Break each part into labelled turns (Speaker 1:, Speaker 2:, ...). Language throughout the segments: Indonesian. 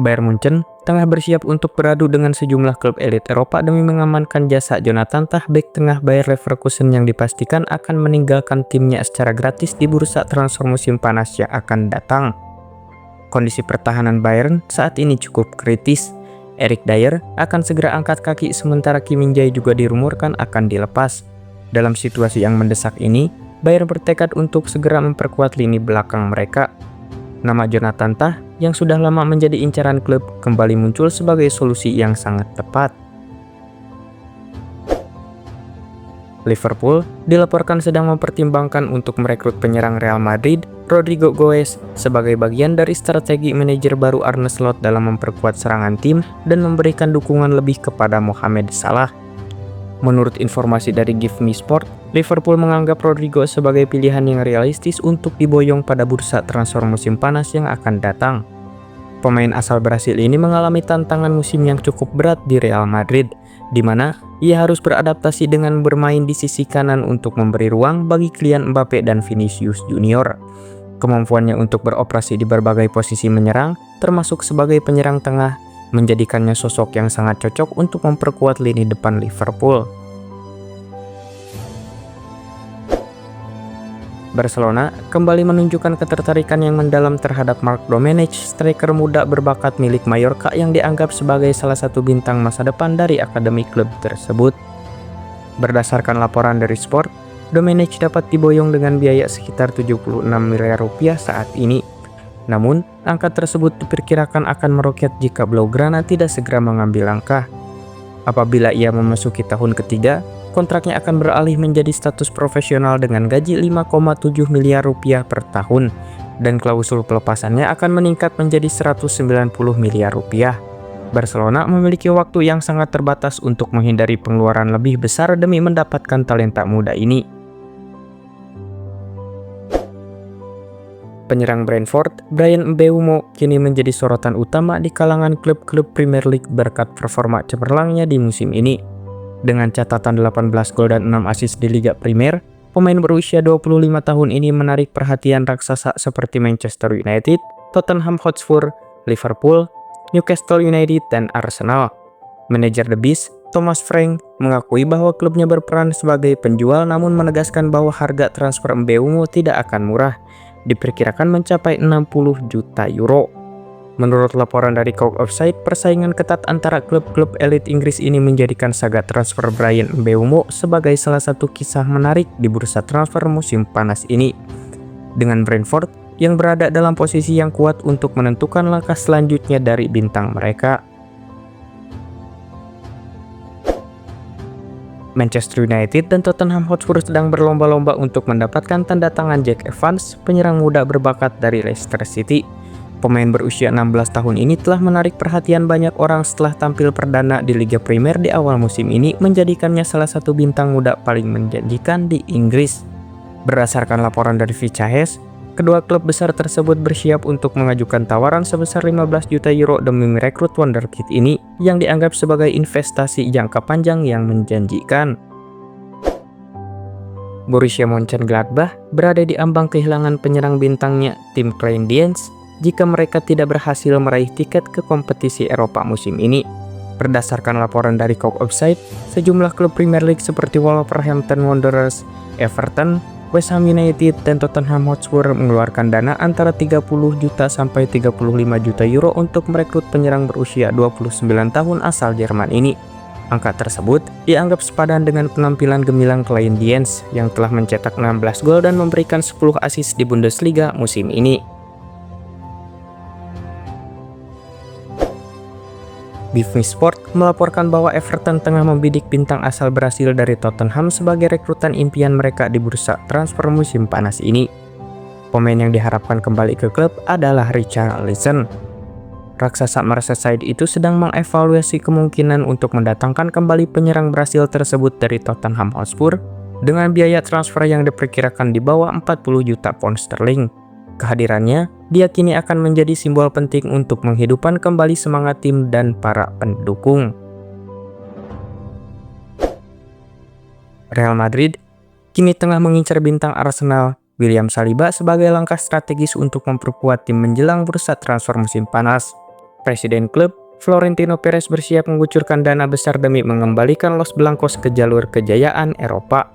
Speaker 1: Bayern Munchen tengah bersiap untuk beradu dengan sejumlah klub elit Eropa demi mengamankan jasa Jonathan Tah, bek tengah Bayer Leverkusen yang dipastikan akan meninggalkan timnya secara gratis di bursa transfer musim panas yang akan datang. Kondisi pertahanan Bayern saat ini cukup kritis. Eric Dier akan segera angkat kaki sementara Kim Min-jae juga dirumorkan akan dilepas. Dalam situasi yang mendesak ini, Bayern bertekad untuk segera memperkuat lini belakang mereka. Nama Jonathan Tah yang sudah lama menjadi incaran klub kembali muncul sebagai solusi yang sangat tepat. Liverpool dilaporkan sedang mempertimbangkan untuk merekrut penyerang Real Madrid, Rodrigo Goes, sebagai bagian dari strategi manajer baru Arne Slot dalam memperkuat serangan tim dan memberikan dukungan lebih kepada Mohamed Salah. Menurut informasi dari Give Me Sport, Liverpool menganggap Rodrigo sebagai pilihan yang realistis untuk diboyong pada bursa transfer musim panas yang akan datang. Pemain asal Brasil ini mengalami tantangan musim yang cukup berat di Real Madrid, di mana ia harus beradaptasi dengan bermain di sisi kanan untuk memberi ruang bagi Kylian Mbappe dan Vinicius Junior. Kemampuannya untuk beroperasi di berbagai posisi menyerang, termasuk sebagai penyerang tengah, menjadikannya sosok yang sangat cocok untuk memperkuat lini depan Liverpool. Barcelona kembali menunjukkan ketertarikan yang mendalam terhadap Marc Domènech, striker muda berbakat milik Mallorca yang dianggap sebagai salah satu bintang masa depan dari akademi klub tersebut. Berdasarkan laporan dari Sport, Domènech dapat diboyong dengan biaya sekitar 76 miliar rupiah saat ini. Namun, angka tersebut diperkirakan akan meroket jika Blaugrana tidak segera mengambil langkah. Apabila ia memasuki tahun ketiga, kontraknya akan beralih menjadi status profesional dengan gaji 5,7 miliar rupiah per tahun, dan klausul pelepasannya akan meningkat menjadi 190 miliar rupiah. Barcelona memiliki waktu yang sangat terbatas untuk menghindari pengeluaran lebih besar demi mendapatkan talenta muda ini. Penyerang Brentford, Bryan Mbeumo, kini menjadi sorotan utama di kalangan klub-klub Premier League berkat performa cemerlangnya di musim ini. Dengan catatan 18 gol dan 6 assist di Liga Primer, pemain berusia 25 tahun ini menarik perhatian raksasa seperti Manchester United, Tottenham Hotspur, Liverpool, Newcastle United, dan Arsenal. Manajer The Beast, Thomas Frank, mengakui bahwa klubnya berperan sebagai penjual namun menegaskan bahwa harga transfer Mbeumo tidak akan murah, diperkirakan mencapai 60 juta euro. Menurut laporan dari Cock Offside, persaingan ketat antara klub-klub elit Inggris ini menjadikan saga transfer Bryan Mbeumo sebagai salah satu kisah menarik di bursa transfer musim panas ini. Dengan Brentford yang berada dalam posisi yang kuat untuk menentukan langkah selanjutnya dari bintang mereka. Manchester United dan Tottenham Hotspur sedang berlomba-lomba untuk mendapatkan tanda tangan Jack Evans, penyerang muda berbakat dari Leicester City. Pemain berusia 16 tahun ini telah menarik perhatian banyak orang setelah tampil perdana di Liga Primer di awal musim ini, menjadikannya salah satu bintang muda paling menjanjikan di Inggris. Berdasarkan laporan dari Fichajes, kedua klub besar tersebut bersiap untuk mengajukan tawaran sebesar 15 juta euro demi merekrut wonderkid ini yang dianggap sebagai investasi jangka panjang yang menjanjikan. Borussia Mönchengladbach berada di ambang kehilangan penyerang bintangnya tim Klein Diens jika mereka tidak berhasil meraih tiket ke kompetisi Eropa musim ini. Berdasarkan laporan dari Cock Offside, sejumlah klub Premier League seperti Wolverhampton Wanderers, Everton, West Ham United, dan Tottenham Hotspur mengeluarkan dana antara 30 juta sampai 35 juta euro untuk merekrut penyerang berusia 29 tahun asal Jerman ini. Angka tersebut dianggap sepadan dengan penampilan gemilang Klein Diens yang telah mencetak 16 gol dan memberikan 10 assist di Bundesliga musim ini. Give Me Sport melaporkan bahwa Everton tengah membidik bintang asal Brasil dari Tottenham sebagai rekrutan impian mereka di bursa transfer musim panas ini. Pemain yang diharapkan kembali ke klub adalah Richarlison. Raksasa Merseyside itu sedang mengevaluasi kemungkinan untuk mendatangkan kembali penyerang Brasil tersebut dari Tottenham Hotspur dengan biaya transfer yang diperkirakan di bawah 40 juta pound sterling. Kehadirannya diyakini akan menjadi simbol penting untuk menghidupkan kembali semangat tim dan para pendukung. Real Madrid kini tengah mengincar bintang Arsenal, William Saliba, sebagai langkah strategis untuk memperkuat tim menjelang bursa transfer musim panas. Presiden klub, Florentino Perez bersiap mengucurkan dana besar demi mengembalikan Los Blancos ke jalur kejayaan Eropa.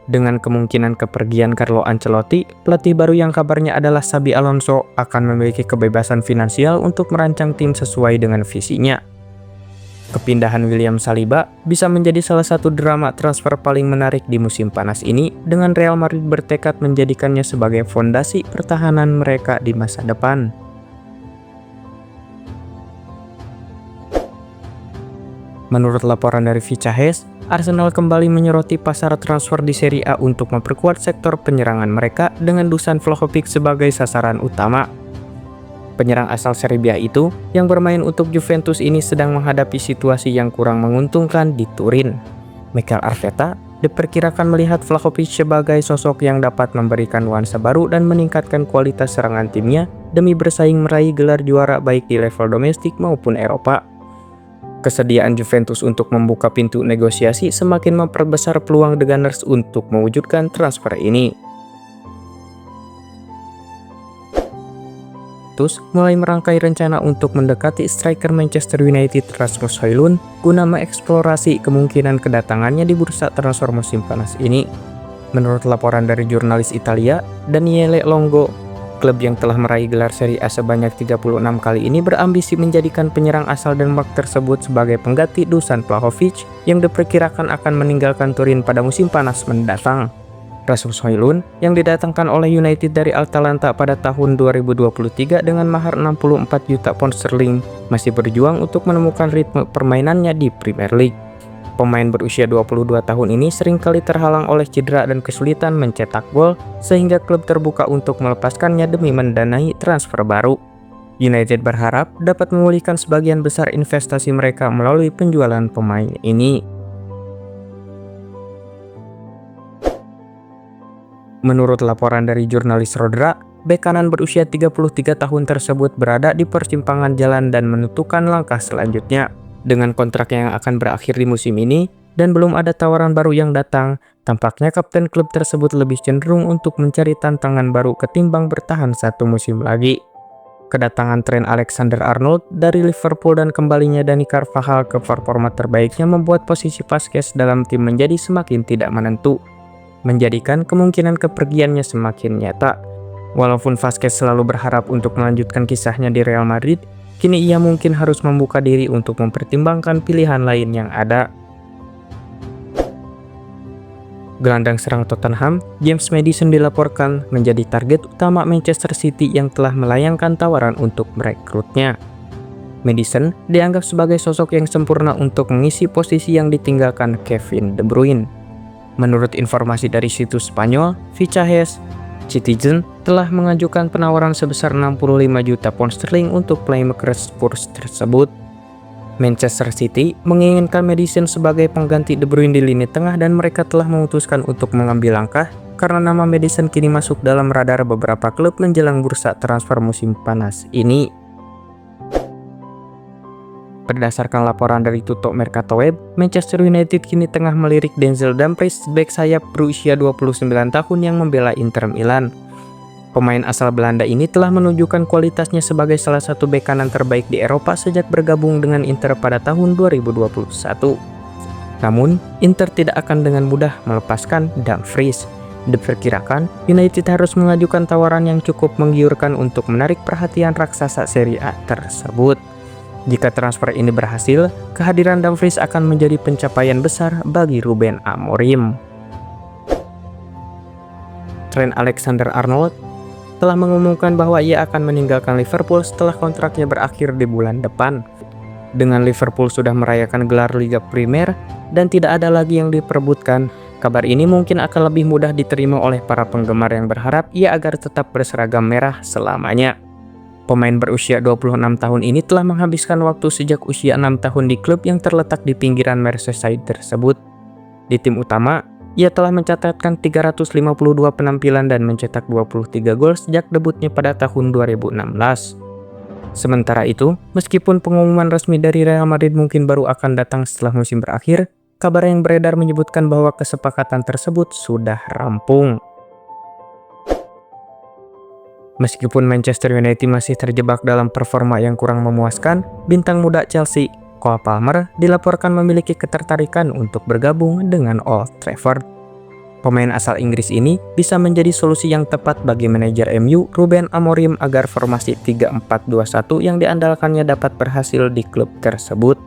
Speaker 1: Dengan kemungkinan kepergian Carlo Ancelotti, pelatih baru yang kabarnya adalah Xabi Alonso akan memiliki kebebasan finansial untuk merancang tim sesuai dengan visinya. Kepindahan William Saliba bisa menjadi salah satu drama transfer paling menarik di musim panas ini, dengan Real Madrid bertekad menjadikannya sebagai fondasi pertahanan mereka di masa depan. Menurut laporan dari Fichajes, Arsenal kembali menyoroti pasar transfer di Serie A untuk memperkuat sektor penyerangan mereka dengan Dusan Vlahovic sebagai sasaran utama. Penyerang asal Serbia itu yang bermain untuk Juventus ini sedang menghadapi situasi yang kurang menguntungkan di Turin. Mikel Arteta diperkirakan melihat Vlahovic sebagai sosok yang dapat memberikan nuansa baru dan meningkatkan kualitas serangan timnya demi bersaing meraih gelar juara baik di level domestik maupun Eropa. Kesediaan Juventus untuk membuka pintu negosiasi semakin memperbesar peluang The Gunners untuk mewujudkan transfer ini. Mulai merangkai rencana untuk mendekati striker Manchester United Rasmus Højlund guna mengeksplorasi kemungkinan kedatangannya di bursa transfer musim panas ini. Menurut laporan dari jurnalis Italia, Daniele Longo, klub yang telah meraih gelar Serie A sebanyak 36 kali ini berambisi menjadikan penyerang asal Denmark tersebut sebagai pengganti Dusan Vlahovic yang diperkirakan akan meninggalkan Turin pada musim panas mendatang. Rasmus Højlund yang didatangkan oleh United dari Atalanta pada tahun 2023 dengan mahar 64 juta pound sterling masih berjuang untuk menemukan ritme permainannya di Premier League. Pemain berusia 22 tahun ini seringkali terhalang oleh cedera dan kesulitan mencetak gol sehingga klub terbuka untuk melepaskannya demi mendanai transfer baru. United berharap dapat memulihkan sebagian besar investasi mereka melalui penjualan pemain ini. Menurut laporan dari jurnalis Rodra, bek kanan berusia 33 tahun tersebut berada di persimpangan jalan dan menentukan langkah selanjutnya. Dengan kontrak yang akan berakhir di musim ini, dan belum ada tawaran baru yang datang, tampaknya kapten klub tersebut lebih cenderung untuk mencari tantangan baru ketimbang bertahan satu musim lagi. Kedatangan Trent Alexander-Arnold dari Liverpool dan kembalinya Dani Carvajal ke performa terbaiknya membuat posisi Vazquez dalam tim menjadi semakin tidak menentu, menjadikan kemungkinan kepergiannya semakin nyata. Walaupun Vazquez selalu berharap untuk melanjutkan kisahnya di Real Madrid, kini ia mungkin harus membuka diri untuk mempertimbangkan pilihan lain yang ada. Gelandang serang Tottenham, James Maddison dilaporkan menjadi target utama Manchester City yang telah melayangkan tawaran untuk merekrutnya. Maddison dianggap sebagai sosok yang sempurna untuk mengisi posisi yang ditinggalkan Kevin De Bruyne. Menurut informasi dari situs Spanyol, Fichajes, Citizen telah mengajukan penawaran sebesar 65 juta pound sterling untuk playmaker Spurs tersebut. Manchester City menginginkan Maddison sebagai pengganti De Bruyne di lini tengah dan mereka telah memutuskan untuk mengambil langkah karena nama Maddison kini masuk dalam radar beberapa klub menjelang bursa transfer musim panas ini. Berdasarkan laporan dari Tutto Mercato Web, Manchester United kini tengah melirik Denzel Dumfries, bek sayap berusia 29 tahun yang membela Inter Milan. Pemain asal Belanda ini telah menunjukkan kualitasnya sebagai salah satu bek kanan terbaik di Eropa sejak bergabung dengan Inter pada tahun 2021. Namun, Inter tidak akan dengan mudah melepaskan Dumfries. Diperkirakan, United harus mengajukan tawaran yang cukup menggiurkan untuk menarik perhatian raksasa Serie A tersebut. Jika transfer ini berhasil, kehadiran Dumfries akan menjadi pencapaian besar bagi Ruben Amorim. Trent Alexander-Arnold telah mengumumkan bahwa ia akan meninggalkan Liverpool setelah kontraknya berakhir di bulan depan. Dengan Liverpool sudah merayakan gelar Liga Primer dan tidak ada lagi yang diperebutkan, kabar ini mungkin akan lebih mudah diterima oleh para penggemar yang berharap ia agar tetap berseragam merah selamanya. Pemain berusia 26 tahun ini telah menghabiskan waktu sejak usia 6 tahun di klub yang terletak di pinggiran Merseyside tersebut. Di tim utama, ia telah mencatatkan 352 penampilan dan mencetak 23 gol sejak debutnya pada tahun 2016. Sementara itu, meskipun pengumuman resmi dari Real Madrid mungkin baru akan datang setelah musim berakhir, kabar yang beredar menyebutkan bahwa kesepakatan tersebut sudah rampung. Meskipun Manchester United masih terjebak dalam performa yang kurang memuaskan, bintang muda Chelsea, Cole Palmer, dilaporkan memiliki ketertarikan untuk bergabung dengan Old Trafford. Pemain asal Inggris ini bisa menjadi solusi yang tepat bagi manajer MU Ruben Amorim agar formasi 3-4-2-1 yang diandalkannya dapat berhasil di klub tersebut.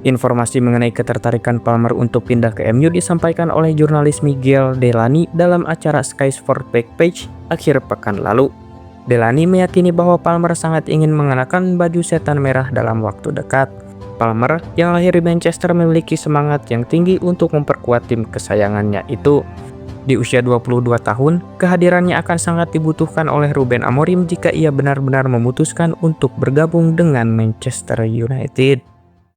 Speaker 1: Informasi mengenai ketertarikan Palmer untuk pindah ke MU disampaikan oleh jurnalis Miguel Delaney dalam acara Sky Sport Backpage akhir pekan lalu. Delaney meyakini bahwa Palmer sangat ingin mengenakan baju setan merah dalam waktu dekat. Palmer yang lahir di Manchester memiliki semangat yang tinggi untuk memperkuat tim kesayangannya itu. Di usia 22 tahun, kehadirannya akan sangat dibutuhkan oleh Ruben Amorim jika ia benar-benar memutuskan untuk bergabung dengan Manchester United.